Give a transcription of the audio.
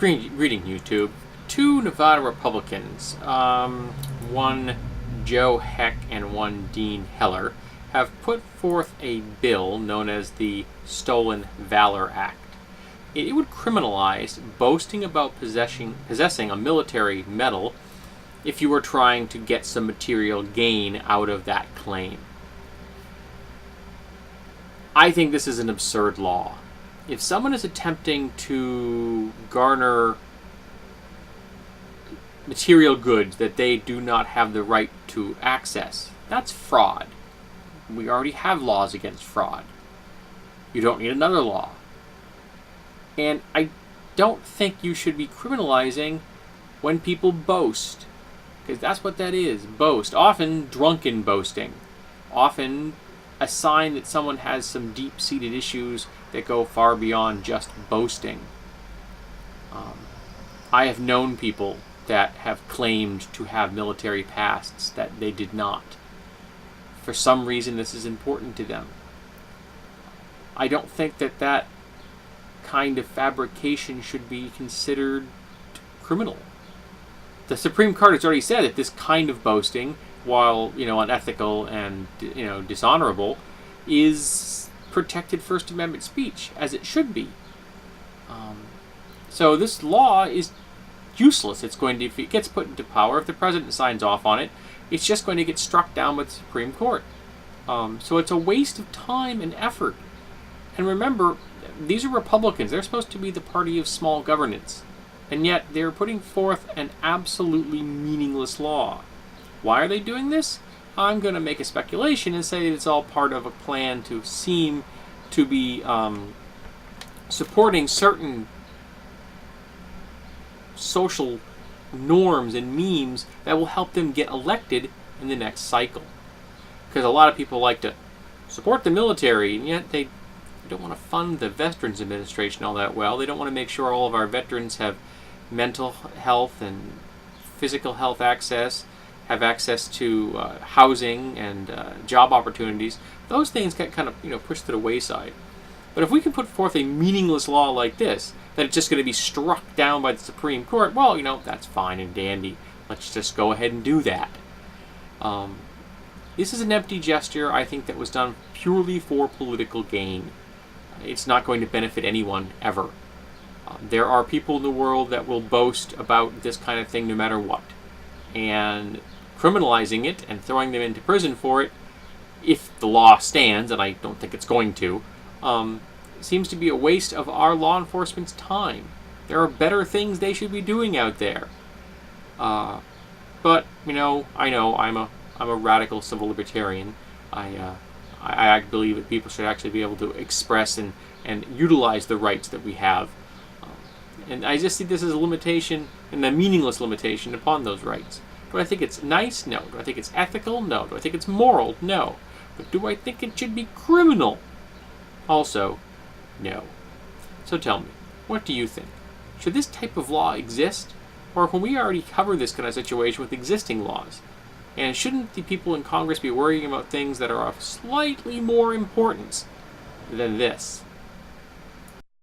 Greeting YouTube. Two Nevada Republicans, one Joe Heck and one Dean Heller, have put forth a bill known as the Stolen Valor Act. It would criminalize boasting about possessing a military medal if you were trying to get some material gain out of that claim. I think this is an absurd law. If someone is attempting to garner material goods that they do not have the right to access, that's fraud. We already have laws against fraud. You don't need another law. And I don't think you should be criminalizing when people boast, because that's what that is, boast. Often drunken boasting. Often a sign that someone has some deep-seated issues that go far beyond just boasting. I have known people that have claimed to have military pasts that they did not. For some reason, this is important to them. I don't think that kind of fabrication should be considered criminal. The Supreme Court has already said that this kind of boasting, while unethical and dishonorable, is protected First Amendment speech, as it should be. So this law is useless. It's going to, if it gets put into power, if the president signs off on it, it's just going to get struck down by the Supreme Court. So it's a waste of time and effort. And remember, these are Republicans. They're supposed to be the party of small governance. And yet they're putting forth an absolutely meaningless law. Why are they doing this? I'm going to make a speculation and say that it's all part of a plan to seem to be supporting certain social norms and memes that will help them get elected in the next cycle. Because a lot of people like to support the military, and yet they don't want to fund the Veterans Administration all that well. They don't want to make sure all of our veterans have mental health and physical health access, have access to housing and job opportunities. Those things get kind of pushed to the wayside. But if we can put forth a meaningless law like this, that it's just going to be struck down by the Supreme Court, well, that's fine and dandy. Let's just go ahead and do that. This is an empty gesture, I think, that was done purely for political gain. It's not going to benefit anyone, ever. There are people in the world that will boast about this kind of thing no matter what. And criminalizing it and throwing them into prison for it, if the law stands, and I don't think it's going to, seems to be a waste of our law enforcement's time. There are better things they should be doing out there. But I know I'm a radical civil libertarian. I believe that people should actually be able to express and utilize the rights that we have. And I just see this as a limitation, and a meaningless limitation upon those rights. Do I think it's nice? No. Do I think it's ethical? No. Do I think it's moral? No. But do I think it should be criminal? Also, no. So tell me, what do you think? Should this type of law exist? Or can we already cover this kind of situation with existing laws? And shouldn't the people in Congress be worrying about things that are of slightly more importance than this?